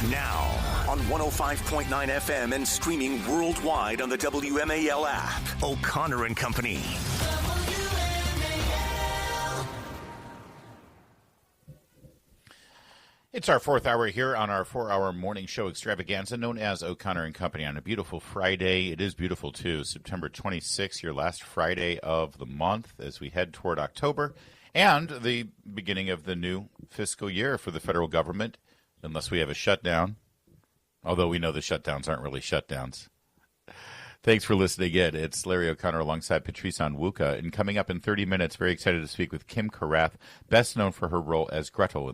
Now, on 105.9 FM and streaming worldwide on the WMAL app, O'Connor and Company. It's our fourth hour here on our 4-hour morning show extravaganza known as O'Connor and Company on a beautiful Friday. It is beautiful, too. September 26th, your last Friday of the month as we head toward October and the beginning of the new fiscal year for the federal government, unless we have a shutdown, although we know the shutdowns aren't really shutdowns. Thanks for listening in. It's Larry O'Connor alongside Patrice Onwuka. And coming up in 30 minutes, very excited to speak with Kym Karath, best known for her role as Gretl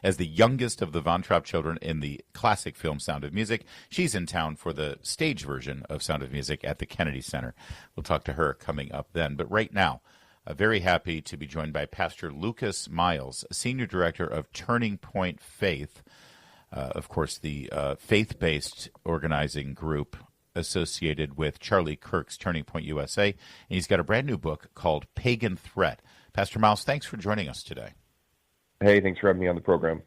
as the youngest of the Von Trapp children in the classic film Sound of Music. She's in town for the stage version of Sound of Music at the Kennedy Center. We'll talk to her coming up then. But right now, very happy to be joined by Pastor Lucas Miles, Senior Director of Turning Point Faith, of course, the faith-based organizing group associated with Charlie Kirk's Turning Point USA. And he's got a brand new book called Pagan Threat. Pastor Miles, thanks for joining us today. Hey, thanks for having me on the program.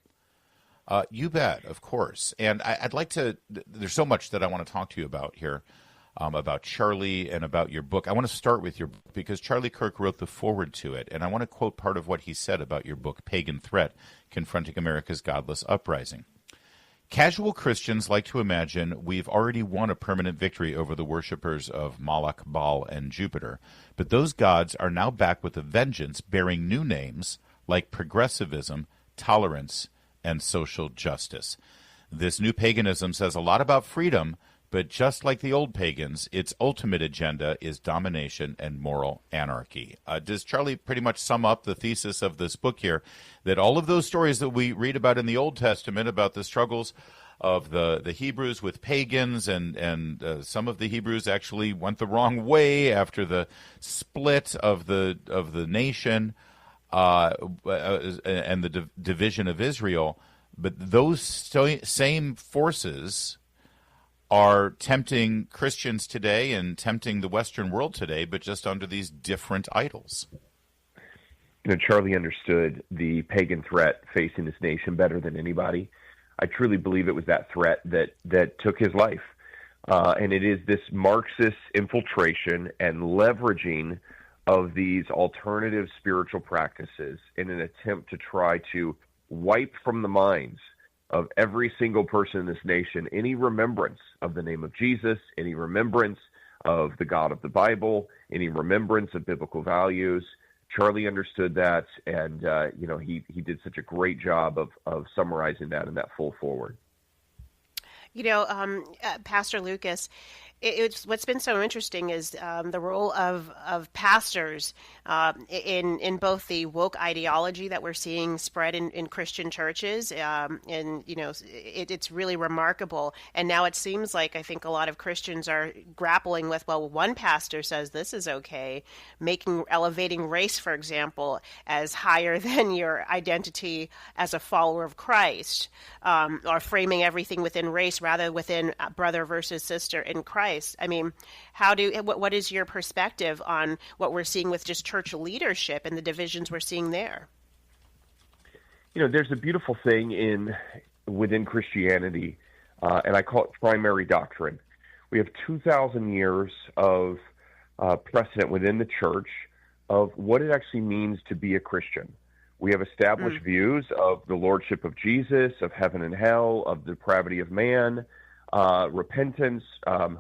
You bet, of course. And I'd like to, there's so much that I want to talk to you about here, about Charlie and about your book. I want to start with your book because Charlie Kirk wrote the foreword to it. And I want to quote part of what he said about your book, Pagan Threat, Confronting America's Godless Uprising. Casual Christians like to imagine we've already won a permanent victory over the worshippers of Moloch, Baal, and Jupiter. But those gods are now back with a vengeance, bearing new names like progressivism, tolerance, and social justice. This new paganism says a lot about freedom, but just like the old pagans, its ultimate agenda is domination and moral anarchy. Does Charlie pretty much sum up the thesis of this book here, that all of those stories that we read about in the Old Testament about the struggles of the Hebrews with pagans, and some of the Hebrews actually went the wrong way after the split of the nation, and the division of Israel, but those same forces are tempting Christians today and tempting the Western world today, but just under these different idols. You know, Charlie understood the pagan threat facing this nation better than anybody. I truly believe it was that threat that took his life. And it is this Marxist infiltration and leveraging of these alternative spiritual practices in an attempt to try to wipe from the minds of every single person in this nation any remembrance of the name of Jesus, any remembrance of the God of the Bible, any remembrance of biblical values. Charlie understood that, and he did such a great job of summarizing that in that full forward. Pastor Lucas, it's what's been so interesting is the role of pastors in both the woke ideology that we're seeing spread in Christian churches, it's really remarkable. And now it seems like I think a lot of Christians are grappling with, well, one pastor says this is okay, elevating race, for example, as higher than your identity as a follower of Christ, or framing everything within race rather within brother versus sister in Christ. I mean, what is your perspective on what we're seeing with just church leadership and the divisions we're seeing there? You know, there's a beautiful thing within Christianity, and I call it primary doctrine. We have 2,000 years of precedent within the church of what it actually means to be a Christian. We have established views of the lordship of Jesus, of heaven and hell, of the depravity of man, repentance,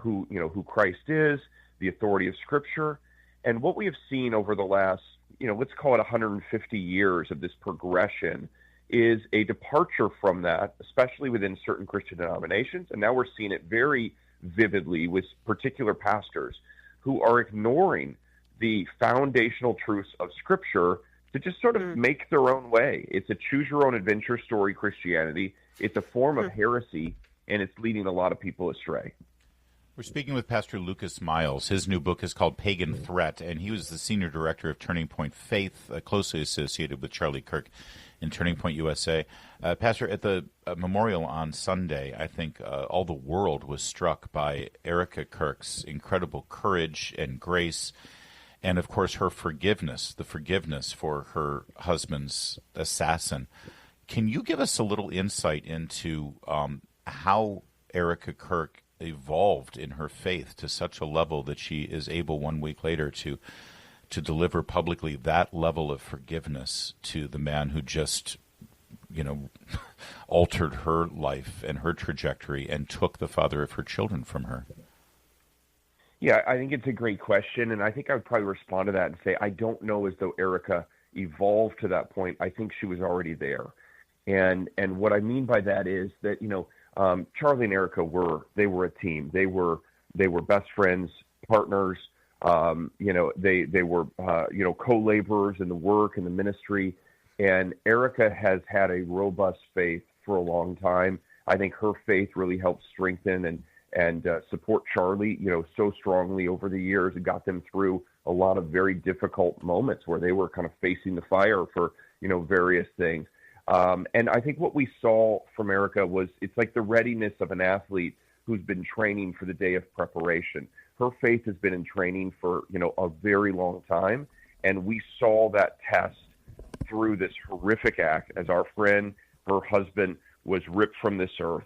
who Christ is, the authority of Scripture. And what we have seen over the last, let's call it 150 years of this progression is a departure from that, especially within certain Christian denominations. And now we're seeing it very vividly with particular pastors who are ignoring the foundational truths of Scripture to just sort of make their own way. It's a choose-your-own-adventure story Christianity. It's a form of heresy, and it's leading a lot of people astray. We're speaking with Pastor Lucas Miles. His new book is called Pagan Threat, and he was the senior director of Turning Point Faith, closely associated with Charlie Kirk in Turning Point USA. Pastor, at the memorial on Sunday, I think all the world was struck by Erica Kirk's incredible courage and grace, and, of course, her forgiveness, the forgiveness for her husband's assassin. Can you give us a little insight into how Erica Kirk evolved in her faith to such a level that she is able 1 week later to deliver publicly that level of forgiveness to the man who just, altered her life and her trajectory and took the father of her children from her. Yeah, I think it's a great question, and I think I would probably respond to that and say I don't know as though Erica evolved to that point. I think she was already there, and what I mean by that is that Charlie and Erica were a team. They were best friends, partners. They were co-laborers in the work and the ministry, and Erica has had a robust faith for a long time. I think her faith really helped strengthen and support Charlie, so strongly over the years. It got them through a lot of very difficult moments where they were kind of facing the fire for, various things. And I think what we saw from Erica was it's like the readiness of an athlete who's been training for the day of preparation. Her faith has been in training for, a very long time. And we saw that test through this horrific act as our friend, her husband, was ripped from this earth.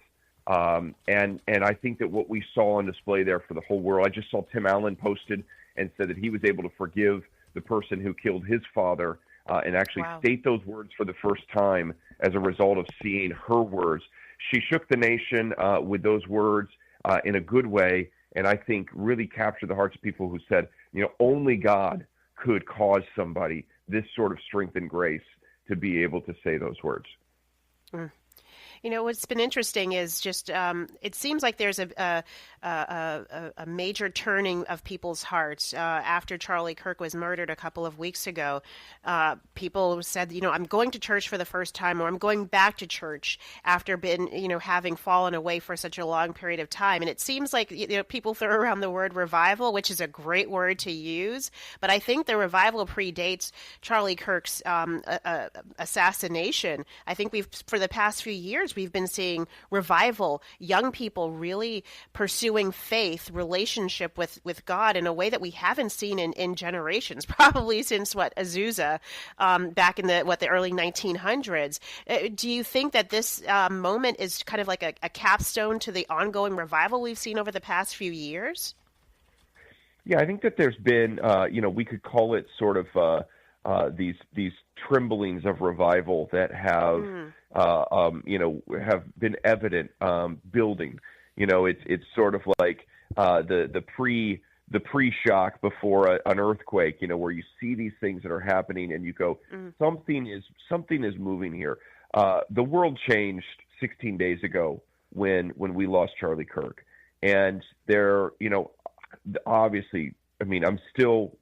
And I think that what we saw on display there for the whole world, I just saw Tim Allen posted and said that he was able to forgive the person who killed his father and actually state those words for the first time as a result of seeing her words. She shook the nation with those words in a good way, and I think really captured the hearts of people who said, only God could cause somebody this sort of strength and grace to be able to say those words. Mm. What's been interesting is just it seems like there's a major turning of people's hearts after Charlie Kirk was murdered a couple of weeks ago. People said, I'm going to church for the first time, or I'm going back to church after having fallen away for such a long period of time. And it seems like people throw around the word revival, which is a great word to use, but I think the revival predates Charlie Kirk's assassination. I think for the past few years, we've been seeing revival, young people really pursuing faith, relationship with God in a way that we haven't seen in generations, probably since Azusa back in the early 1900s. Do you think that this moment is kind of like a capstone to the ongoing revival we've seen over the past few years? Yeah, I think that there's been, we could call it sort of these tremblings of revival that have been evident building. It's sort of like the pre-shock before an earthquake. Where you see these things that are happening and you go, something is moving here. The world changed 16 days ago when we lost Charlie Kirk, and there, obviously, I'm still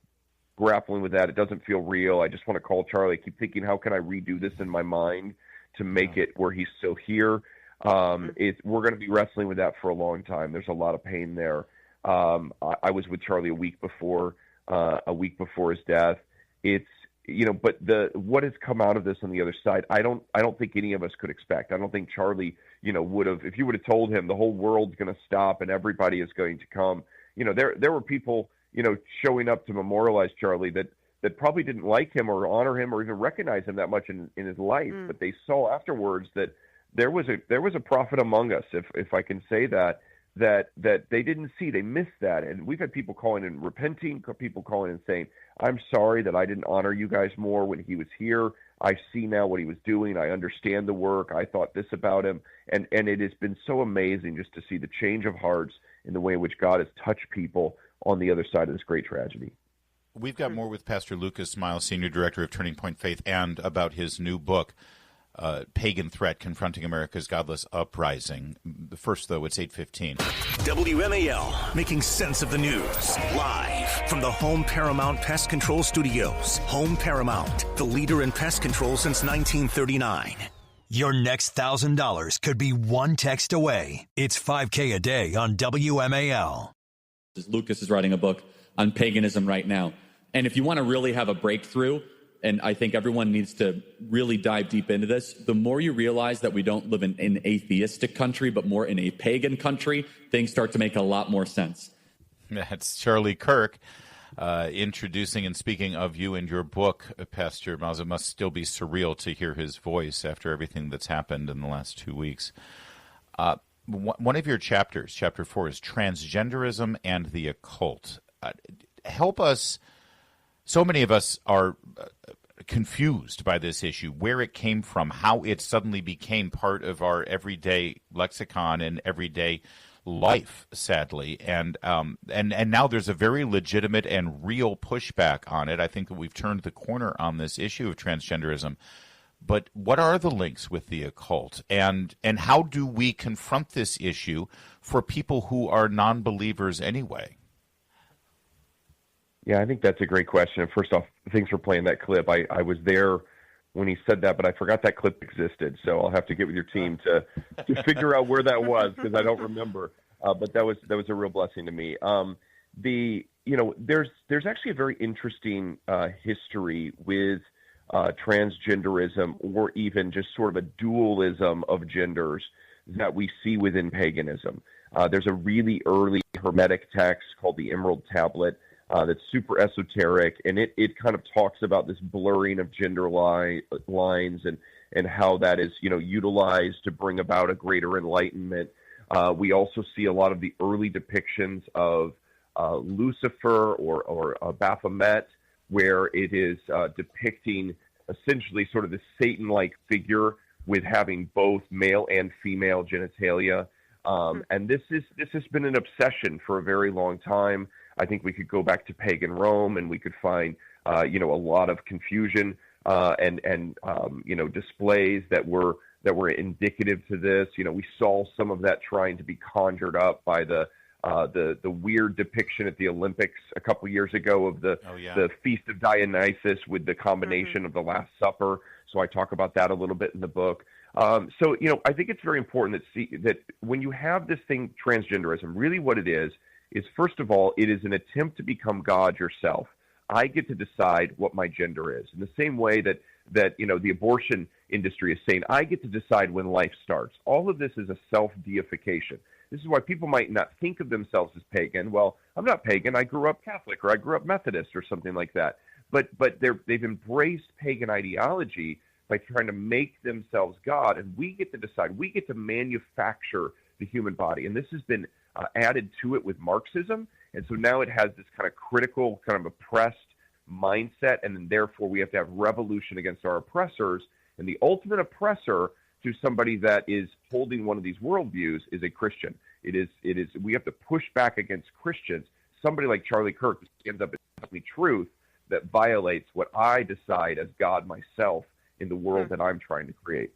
grappling with that. It doesn't feel real. I just want to call Charlie. I keep thinking, how can I redo this in my mind to make it where he's still here? We're going to be wrestling with that for a long time. There's a lot of pain there. I was with Charlie a week before his death. It's, but what has come out of this on the other side, I don't think any of us could expect. I don't think Charlie, would have, if you would have told him the whole world's going to stop and everybody is going to come, there were people, showing up to memorialize Charlie that probably didn't like him or honor him or even recognize him that much in his life. But they saw afterwards that there was a prophet among us, if I can say that they didn't see. They missed that. And we've had people calling and repenting, people calling and saying, I'm sorry that I didn't honor you guys more when he was here. I see now what he was doing. I understand the work. I thought this about him. And it has been so amazing just to see the change of hearts in the way in which God has touched people on the other side of this great tragedy. We've got more with Pastor Lucas Miles, Senior Director of Turning Point Faith, and about his new book, Pagan Threat, Confronting America's Godless Uprising. First, though, it's 8:15. WMAL, making sense of the news. Live from the Home Paramount Pest Control Studios. Home Paramount, the leader in pest control since 1939. Your next $1,000 could be one text away. It's $5K a day on WMAL. Lucas is writing a book on paganism right now. And if you want to really have a breakthrough, and I think everyone needs to really dive deep into this, the more you realize that we don't live in an atheistic country, but more in a pagan country, things start to make a lot more sense. That's Charlie Kirk introducing and speaking of you and your book, Pastor Miles. It must still be surreal to hear his voice after everything that's happened in the last 2 weeks. One of your chapters, chapter 4, is transgenderism and the occult. Help us. So many of us are confused by this issue, where it came from, how it suddenly became part of our everyday lexicon and everyday life, sadly. And now there's a very legitimate and real pushback on it. I think that we've turned the corner on this issue of transgenderism. But what are the links with the occult, and how do we confront this issue for people who are non-believers anyway? Yeah, I think that's a great question. And first off, thanks for playing that clip. I was there when he said that, but I forgot that clip existed. So I'll have to get with your team to figure out where that was, because I don't remember. But that was a real blessing to me. There's actually a very interesting history with transgenderism, or even just sort of a dualism of genders that we see within paganism. There's a really early Hermetic text called the Emerald Tablet that's super esoteric, and it kind of talks about this blurring of gender lines and how that is utilized to bring about a greater enlightenment. We also see a lot of the early depictions of Lucifer or Baphomet, where it is depicting essentially sort of the Satan-like figure with having both male and female genitalia. And this has been an obsession for a very long time. I think we could go back to pagan Rome, and we could find a lot of confusion and displays that were indicative to this. We saw some of that trying to be conjured up by the weird depiction at the Olympics a couple years ago of the Feast of Dionysus with the combination of the Last Supper. So I talk about that a little bit in the book. I think it's very important that when you have this thing, transgenderism, really what it is first of all, it is an attempt to become God yourself. I get to decide what my gender is. In the same way that the abortion industry is saying, I get to decide when life starts. All of this is a self-deification. This is why people might not think of themselves as pagan. Well, I'm not pagan. I grew up Catholic, or I grew up Methodist, or something like that. But they've embraced pagan ideology by trying to make themselves God, and we get to decide. We get to manufacture the human body, and this has been added to it with Marxism, and so now it has this kind of critical, kind of oppressed mindset, and then therefore we have to have revolution against our oppressors, and the ultimate oppressor to somebody that is holding one of these worldviews is a Christian. It is. We have to push back against Christians. Somebody like Charlie Kirk ends up telling me truth that violates what I decide as God myself in the world that I'm trying to create.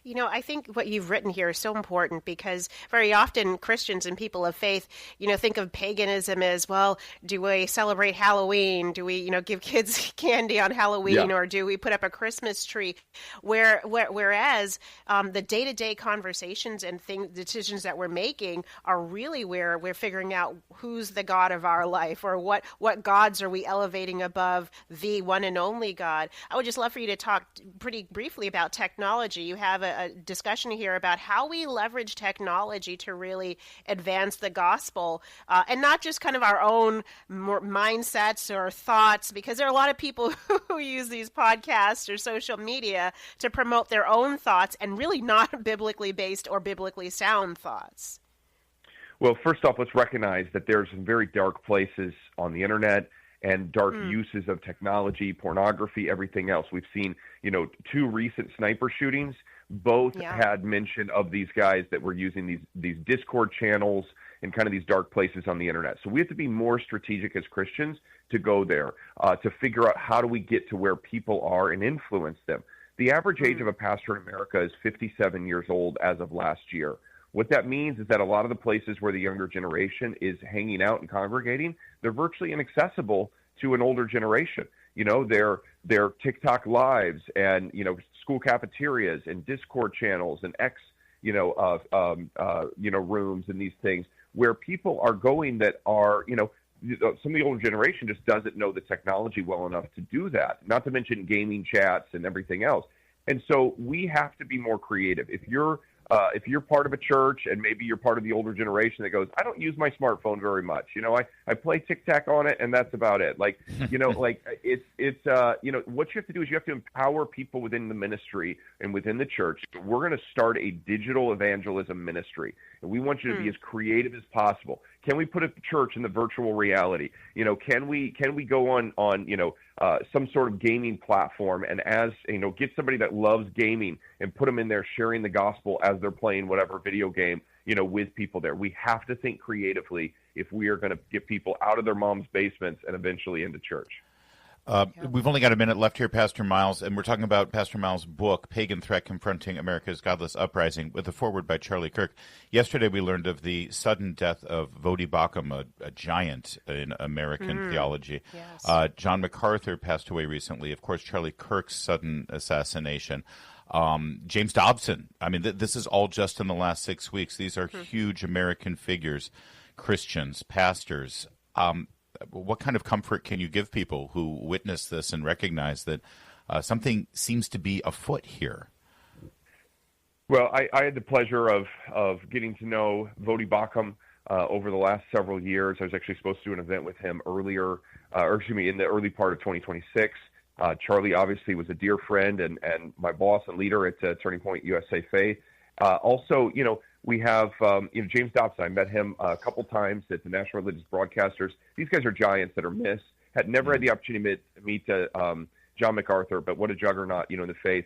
I think what you've written here is so important, because very often Christians and people of faith, think of paganism as, well, do we celebrate Halloween? Do we, give kids candy on Halloween, or do we put up a Christmas tree? Whereas the day-to-day conversations and decisions that we're making are really where we're figuring out who's the God of our life, or what gods are we elevating above the one and only God. I would just love for you to talk pretty briefly about technology. You have a discussion here about how we leverage technology to really advance the gospel, and not just kind of our own mindsets or thoughts, because there are a lot of people who use these podcasts or social media to promote their own thoughts and really not biblically based or biblically sound thoughts. Well, first off, let's recognize that there's some very dark places on the internet and dark uses of technology, pornography, everything else. We've seen, 2 recent sniper shootings. Both had mention of these guys that were using these Discord channels and kind of these dark places on the internet. So we have to be more strategic as Christians to go there, to figure out how do we get to where people are and influence them. The average age of a pastor in America is 57 years old as of last year. What that means is that a lot of the places where the younger generation is hanging out and congregating, they're virtually inaccessible to an older generation. Their TikTok lives and, school cafeterias and Discord channels and rooms and these things where people are going that are, some of the older generation just doesn't know the technology well enough to do that, not to mention gaming chats and everything else. And so we have to be more creative. If you're if you're part of a church and maybe you're part of the older generation that goes, I don't use my smartphone very much. I play tic-tac on it and that's about it. Like, it's what you have to do is you have to empower people within the ministry and within the church. We're going to start a digital evangelism ministry, and we want you to be as creative as possible. Can we put a church in the virtual reality? Can we go on some sort of gaming platform and get somebody that loves gaming and put them in there sharing the gospel as they're playing whatever video game, with people there. We have to think creatively if we are going to get people out of their mom's basements and eventually into church. We've only got a minute left here, Pastor Miles, and we're talking about Pastor Miles' book, Pagan Threat Confronting America's Godless Uprising, with a foreword by Charlie Kirk. Yesterday we learned of the sudden death of Vodi Bakum, a giant in American theology. Yes. John MacArthur passed away recently. Of course, Charlie Kirk's sudden assassination. James Dobson. I mean, this is all just in the last 6 weeks. These are huge American figures, Christians, pastors. What kind of comfort can you give people who witness this and recognize that something seems to be afoot here? Well, I had the pleasure of getting to know Vodi Bakum over the last several years. I was actually supposed to do an event with him in the early part of 2026. Charlie obviously was a dear friend and my boss and leader at Turning Point USA Faith. Also, we have James Dobson. I met him a couple times at the National Religious Broadcasters. These guys are giants that are missed. Had never had the opportunity to meet John MacArthur, but what a juggernaut, in the faith.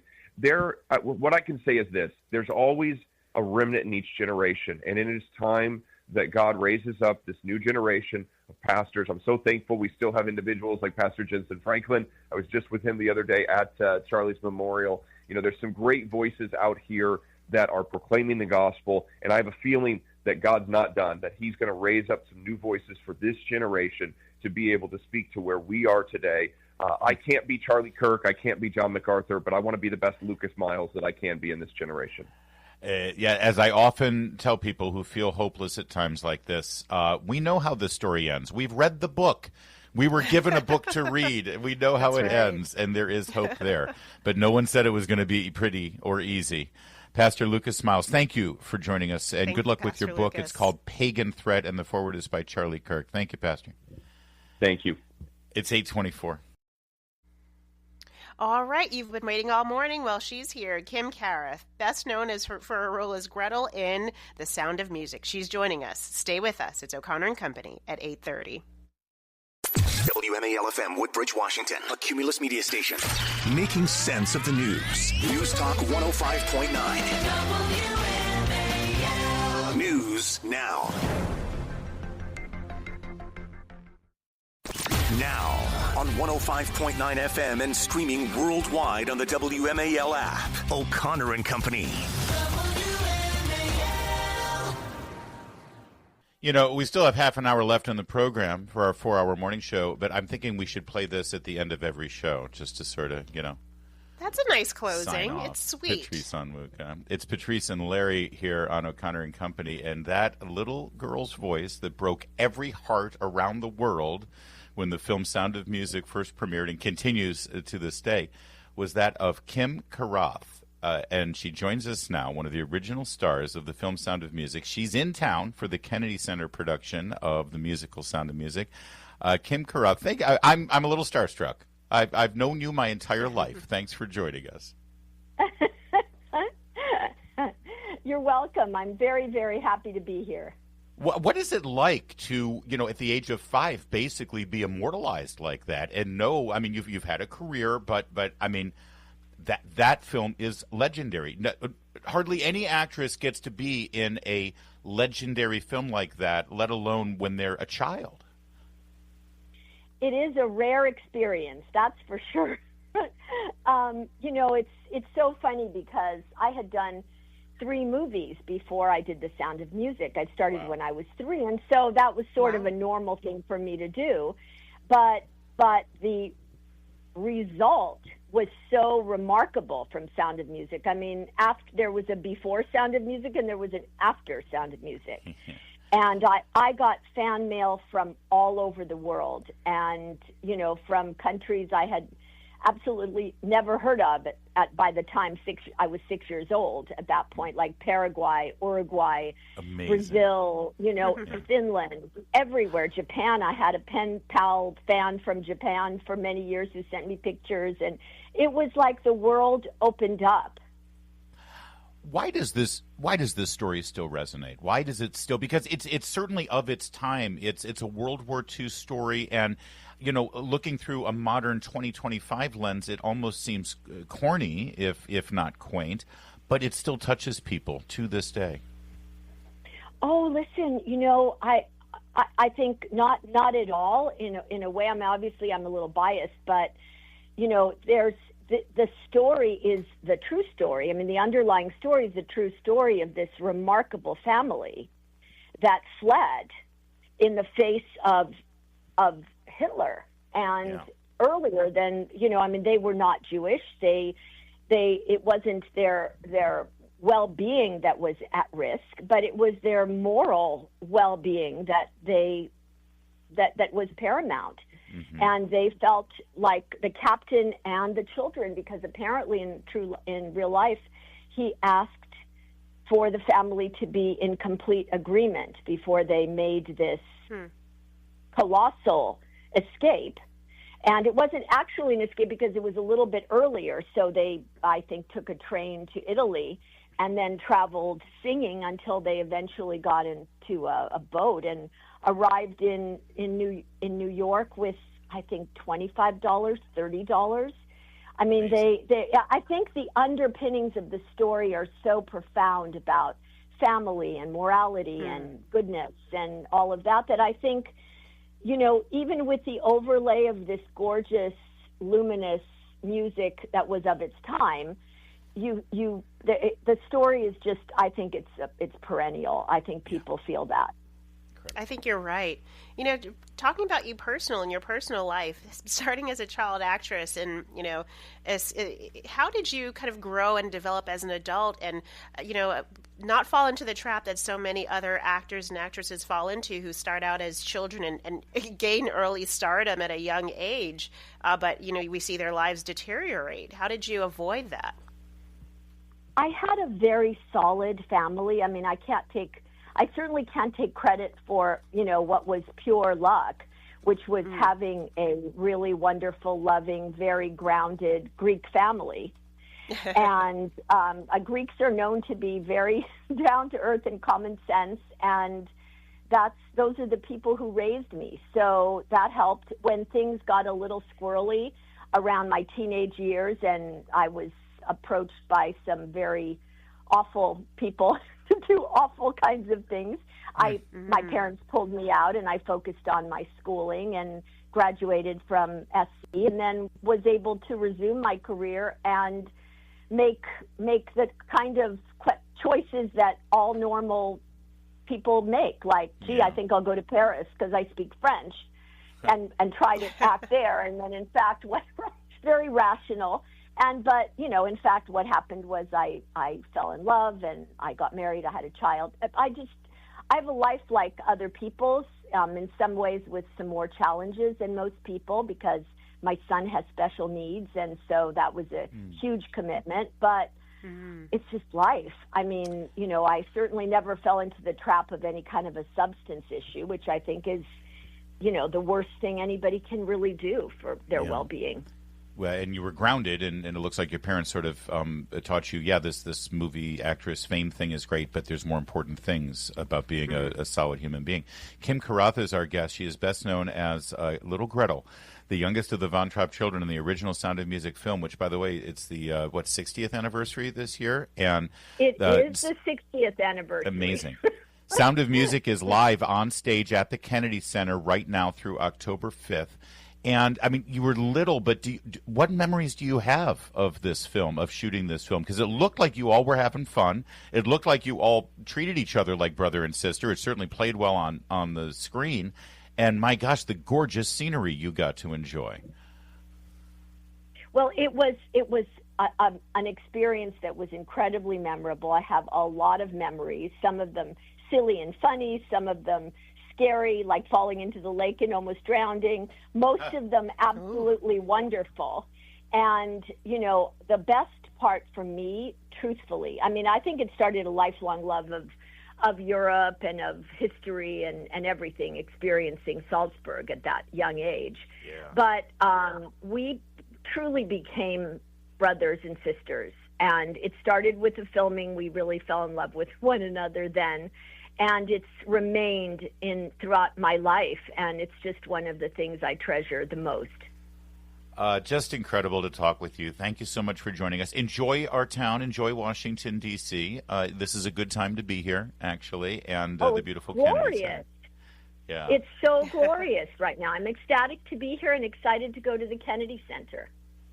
What I can say is this: there's always a remnant in each generation, and it is time that God raises up this new generation of pastors. I'm so thankful we still have individuals like Pastor Jensen Franklin. I was just with him the other day at Charlie's memorial. There's some great voices out here that are proclaiming the gospel, and I have a feeling that God's not done, that he's going to raise up some new voices for this generation to be able to speak to where we are today. I can't be Charlie Kirk, I can't be John MacArthur, but I want to be the best Lucas Miles that I can be in this generation. As I often tell people who feel hopeless at times like this, we know how the story ends. We've read the book. We were given a book to read. We know how it ends, and there is hope there. But no one said it was going to be pretty or easy. Pastor Lucas Miles, thank you for joining us, and good luck with your book. Lucas. It's called Pagan Threat, and the foreword is by Charlie Kirk. Thank you, Pastor. Thank you. It's 8:24. All right, you've been waiting all morning. Well, she's here, Kym Karath, best known for her role as Gretl in The Sound of Music. She's joining us. Stay with us. It's O'Connor & Company at 8:30. WMAL-FM, Woodbridge, Washington, a Cumulus media station. Making sense of the news. News Talk 105.9. WMAL. News now. Now on 105.9 FM and streaming worldwide on the WMAL app. O'Connor & Company. We still have half an hour left in the program for our 4-hour morning show, but I'm thinking we should play this at the end of every show just to sort of, That's a nice closing. Sign off. It's sweet. Patrice Onwuka. It's Patrice and Larry here on O'Connor & Company, and that little girl's voice that broke every heart around the world when the film Sound of Music first premiered and continues to this day was that of Kym Karath. And she joins us now, one of the original stars of the film Sound of Music. She's in town for the Kennedy Center production of the musical Sound of Music. Kym Karath, I'm a little starstruck. I've known you my entire life. Thanks for joining us. You're welcome. I'm very, very happy to be here. What is it like to, at the age of 5, basically be immortalized like that? And you've had a career, but I mean, that film is legendary. Hardly any actress gets to be in a legendary film like that, let alone when they're a child. It is a rare experience, that's for sure. It's so funny because I had done 3 movies before I did The Sound of Music. I started when I was 3, and so that was sort of a normal thing for me to do. But the result was so remarkable from Sound of Music. I mean, there was a before Sound of Music and there was an after Sound of Music. And I got fan mail from all over the world and, from countries I had absolutely never heard of by the time I was 6 years old at that point, like Paraguay, Uruguay, Amazing. Brazil, Finland, everywhere. Japan, I had a pen pal fan from Japan for many years who sent me pictures, and it was like the world opened up. Why does this story still resonate? Why does it still? Because it's certainly of its time. It's a World War II story, and looking through a modern 2025 lens, it almost seems corny, if not quaint, but it still touches people to this day. Oh, listen, I think not at all. In a way, I'm a little biased, but there's. The story is the true story. I mean, the underlying story is the true story of this remarkable family that fled in the face of Hitler. And earlier than, they were not Jewish. It wasn't their well-being that was at risk, but it was their moral well-being that was paramount. Mm-hmm. And they felt like the captain and the children, because apparently in real life, he asked for the family to be in complete agreement before they made this colossal escape. And it wasn't actually an escape because it was a little bit earlier. So they, I think, took a train to Italy and then traveled singing until they eventually got into a boat and arrived in New York with, I think, $25, $30. I mean, I think the underpinnings of the story are so profound about family and morality and goodness and all of that I think, even with the overlay of this gorgeous, luminous music that was of its time, the story is just, I think it's perennial. I think people feel that. I think you're right. Talking about you in your personal life, starting as a child actress, and how did you kind of grow and develop as an adult, and not fall into the trap that so many other actors and actresses fall into, who start out as children and gain early stardom at a young age, but we see their lives deteriorate. How did you avoid that? I had a very solid family. I mean, I certainly can't take credit for, what was pure luck, which was having a really wonderful, loving, very grounded Greek family. And Greeks are known to be very down to earth and common sense, and those are the people who raised me. So that helped when things got a little squirrely around my teenage years, and I was approached by some very awful people to do awful kinds of things. My parents pulled me out, and I focused on my schooling and graduated from SC, and then was able to resume my career and make the kind of choices that all normal people make. Like, I think I'll go to Paris because I speak French, and try to act there. And then, in fact, very rational. But in fact, what happened was I fell in love and I got married. I had a child. I have a life like other people's, in some ways with some more challenges than most people, because my son has special needs, and so that was a huge commitment. But it's just life. I mean, I certainly never fell into the trap of any kind of a substance issue, which I think is, the worst thing anybody can really do for their well-being. Well, and you were grounded, and it looks like your parents sort of taught you, this movie actress fame thing is great, but there's more important things about being a solid human being. Kym Karath is our guest. She is best known as Little Gretl, the youngest of the Von Trapp children in the original Sound of Music film, which, by the way, it's the 60th anniversary this year, and it is the 60th anniversary. Amazing. Sound of Music is live on stage at the Kennedy Center right now through October 5th. And, I mean, you were little, but what memories do you have of this film, of shooting this film? Because it looked like you all were having fun. It looked like you all treated each other like brother and sister. It certainly played well on the screen. And, my gosh, the gorgeous scenery you got to enjoy. Well, it was an experience that was incredibly memorable. I have a lot of memories, some of them silly and funny, some of them scary, like falling into the lake and almost drowning. Most of them absolutely wonderful. And, you know, the best part for me, truthfully, I mean, I think it started a lifelong love of Europe and of history and everything, experiencing Salzburg at that young age. Yeah. But we truly became brothers and sisters. And it started with the filming. We really fell in love with one another then. And it's remained throughout my life. And it's just one of the things I treasure the most. Just incredible to talk with you. Thank you so much for joining us. Enjoy our town. Enjoy Washington, D.C. This is a good time to be here, actually, and the beautiful Kennedy Center. Yeah. It's so glorious right now. I'm ecstatic to be here and excited to go to the Kennedy Center.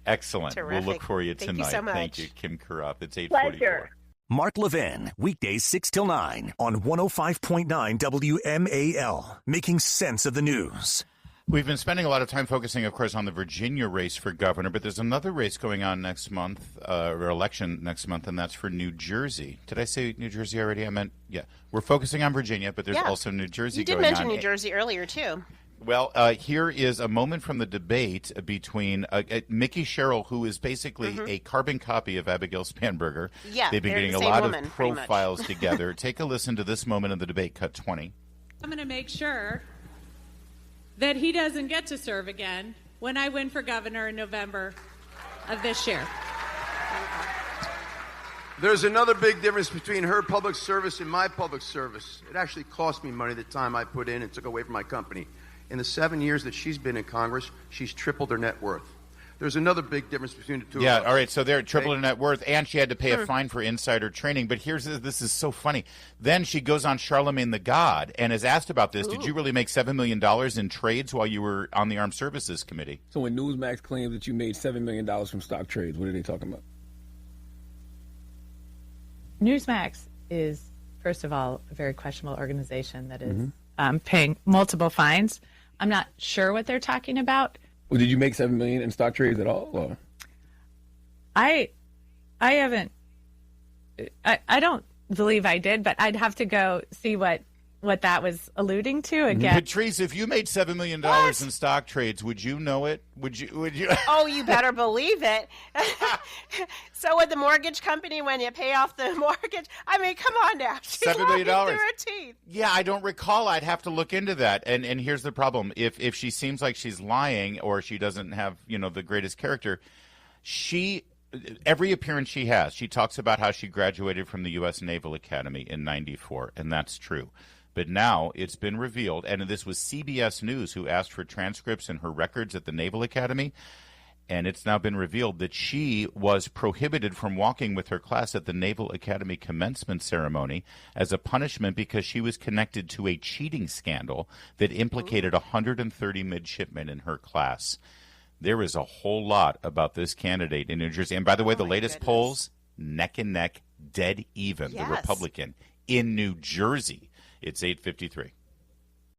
Excellent. Terrific. We'll look for you tonight. Thank you so much. Thank you, Kym Karath. It's 8:44. Pleasure. Mark Levin, weekdays 6 till 9 on 105.9 WMAL, making sense of the news. We've been spending a lot of time focusing, of course, on the Virginia race for governor, but there's another race going on next month, or election next month, and that's for New Jersey. Did I say New Jersey already? I meant, yeah. We're focusing on Virginia, but there's also New Jersey going on. You did mention New Jersey earlier, too. Well, here is a moment from the debate between Mickey Sherrill, who is basically a carbon copy of Abigail Spanberger. Yeah, they've been they're getting the a same lot woman, of profiles together. Take a listen to this moment of the debate, cut 20. I'm going to make sure that he doesn't get to serve again when I win for governor in November of this year. There's another big difference between her public service and my public service. It actually cost me money the time I put in and took away from my company. In the 7 years that she's been in Congress, she's tripled her net worth. There's another big difference between the two of us. Yeah, all right, so they're tripled her net worth, and she had to pay a fine for insider trading. But this is so funny. Then she goes on Charlemagne the God and is asked about this. Did you really make $7 million in trades while you were on the Armed Services Committee? So when Newsmax claims that you made $7 million from stock trades, what are they talking about? Newsmax is, first of all, a very questionable organization that is paying multiple fines. I'm not sure what they're talking about. Well, did you make $7 million in stock trades at all? Or? I haven't. I don't believe I did, but I'd have to go see what that was alluding to again. Patrice, if you made $7 million in stock trades, would you know it? Would you? Oh, you better believe it. So with the mortgage company, when you pay off the mortgage, I mean, come on now. She's $7 million. Through her teeth. Yeah, I don't recall. I'd have to look into that. And here's the problem: if she seems like she's lying or she doesn't have the greatest character, every appearance she has, she talks about how she graduated from the U.S. Naval Academy in '94, and that's true. But now it's been revealed, and this was CBS News who asked for transcripts and her records at the Naval Academy, and it's now been revealed that she was prohibited from walking with her class at the Naval Academy commencement ceremony as a punishment because she was connected to a cheating scandal that implicated 130 midshipmen in her class. There is a whole lot about this candidate in New Jersey. And by the way, the latest polls, neck and neck, dead even, the Republican in New Jersey. It's 8:53.